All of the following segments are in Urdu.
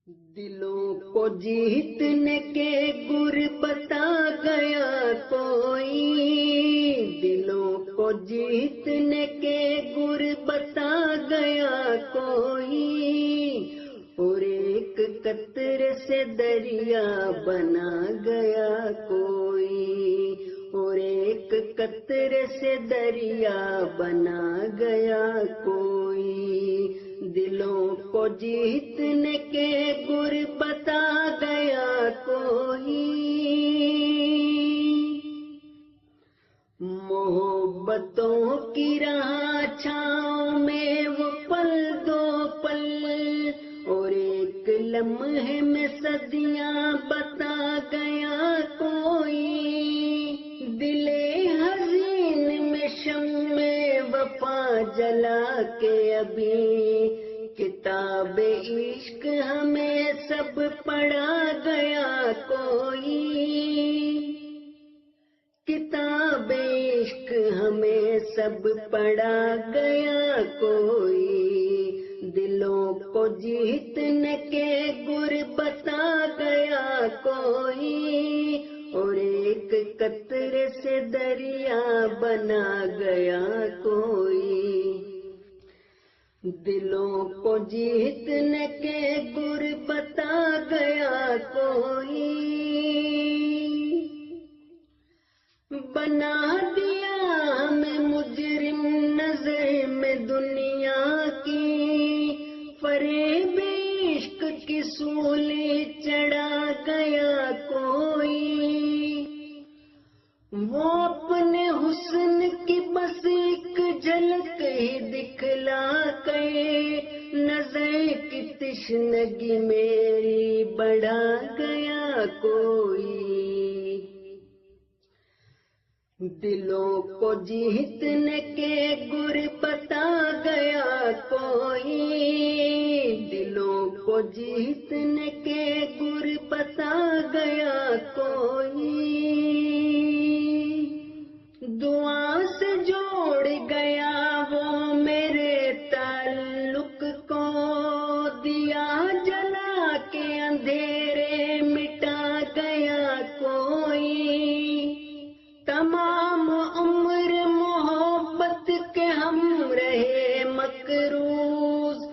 دلوں کو جیتنے کے گر بتا گیا کوئی، دلوں کو جیتنے کے گر بتا گیا کوئی، اور ایک قطرے سے دریا بنا گیا کوئی، اور ایک قطرے سے دریا بنا گیا کوئی، دلوں کو جیتنے کے گر بتا گیا کوئی، محبتوں کی راہ چھاؤں میں وہ پل دو پل، اور ایک لمحے میں صدیاں بتا گیا کوئی، دل حزین میں شمع وفا جلا کے ابھی کتاب عشق ہمیں سب پڑھا گیا کوئی، کتاب عشق ہمیں سب پڑھا گیا کوئی، دلوں کو جیتنے کے گر بتا گیا کوئی، اور ایک قطرے سے دریا بنا گیا کوئی، دلوں کو جیتنے کے گر بتا گیا کوئی، بنا دیا ہمیں مجرم نظر میں دنیا کی، فریب عشق کی سولی چڑھا گیا کوئی، وہ اپنے حسن کی بس ایک جھلک ہی دکھلا کے نظر کی تشنگی میری بڑھا گیا کوئی، دلوں کو جیتنے کے گر بتا گیا کوئی، دلوں کو جیتنے کے گر بتا گیا کوئی، دعا سے جوڑ گیا وہ میرے تعلق کو، دیا جلا کے اندھیرے مٹا گیا کوئی، تمام عمر محبت کے ہم رہے مقروض،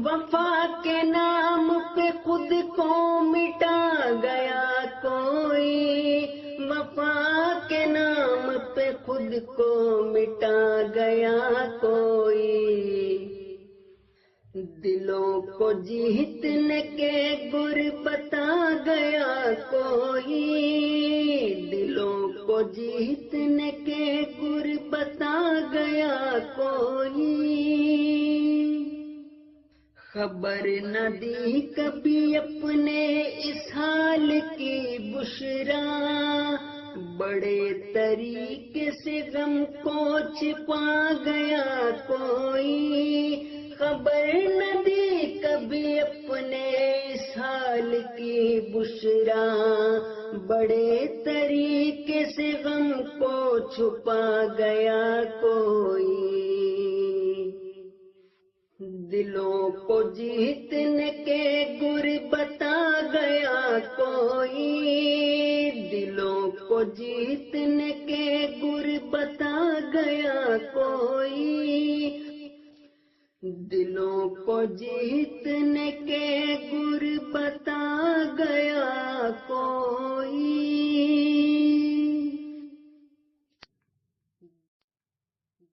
وفا کے نام پہ خود کو مٹا گیا کوئی، وفا کے نام پہ خود کو مٹا گیا کوئی، دلوں کو جیتنے کے گر بتا گیا کوئی، دلوں کو جیتنے کے گر بتا گیا کوئی، خبر نہ دی کبھی اپنے اس حال کی بشرا، بڑے طریقے سے غم کو چھپا گیا کوئی، خبر نہ دی کبھی اپنے اس حال کی بشرا، بڑے طریقے سے غم کو چھپا گیا کوئی، دلوں کو جیتنے کے گر بتا گیا کوئی، دلوں کو جیتنے کے گر بتا گیا کوئی، دلوں کو جیتنے کے